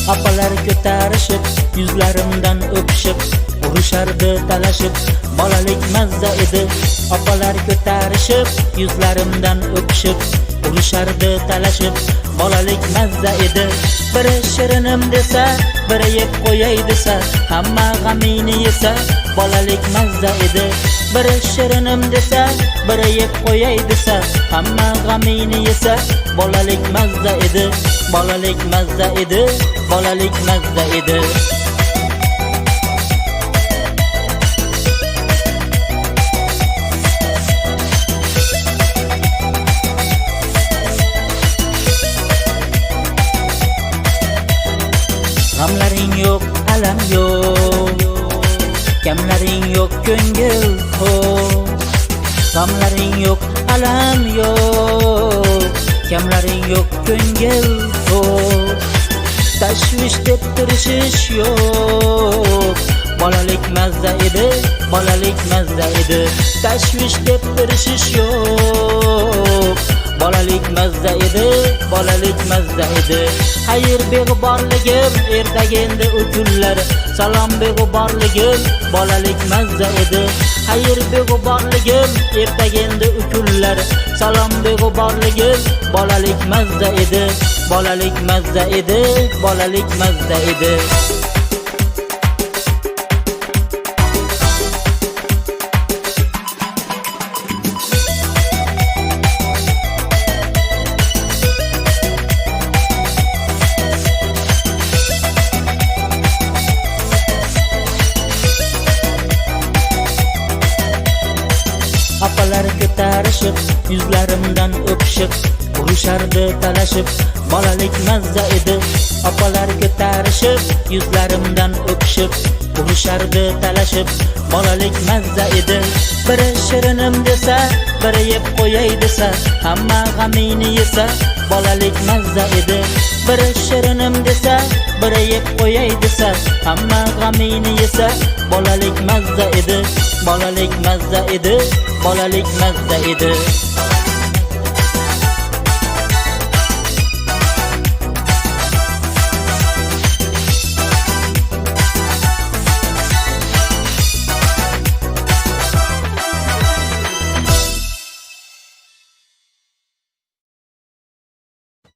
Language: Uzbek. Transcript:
Opalar ko'tarishib, yuzlarimdan o'pishib, urushardi talashib, bolalik mazza edi. Opalar ko'tarishib, yuzlarimdan o'pishib, urushardi talashib, bolalik mazza edi. Biri shirinim desa, biri yeb qo'yay desa, hamma g'amini yesa, bolalik mazza edi. Biri shirinim desa, biri yeb qo'yay desa, hamma g'amini yesa, bolalik mazza edi. Bolalik mazza edi, bolalik mazza edi. G'amlaring yo'q, alam yo'q, kamlaring yo'q, ko'ngil to'q. G'amlaring yo'q, alam yo'q, kamlaring yo'q, ko'ngil to'q. Tashvish deb turishish yo'q, bolalik mazza edi, bolalik mazza edi. Tashvish deb turishish yo'q, bolalik mazza edi, bolalik mazza edi. Xayr beg'uborligim, ertaga endi u kunlar, salom beg'uborligim, bolalik mazza edi. Xayr beg'uborligim, ertaga endi u kunlar, salom beg'uborligim, bolalik mazza edi. Bolalik mazza edi, bolalik mazza edi. Opalar ko'tarishib, yuzlarimdan o'pishib, urushardi talashib, bolalik mazza edi. Opalar ko'tarishib, yuzlarimdan o'pishib, urushardi talashib, bolalik mazza edi. Biri shirinim desa, biri yeb qo'yay desa, hamma g'amini yesa, bolalik mazza edi. Biri shirinim desa, biri yeb qo'yay desa, hamma g'amini yesa, bolalik mazza edi. Bolalik mazza edi, bolalik mazza edi.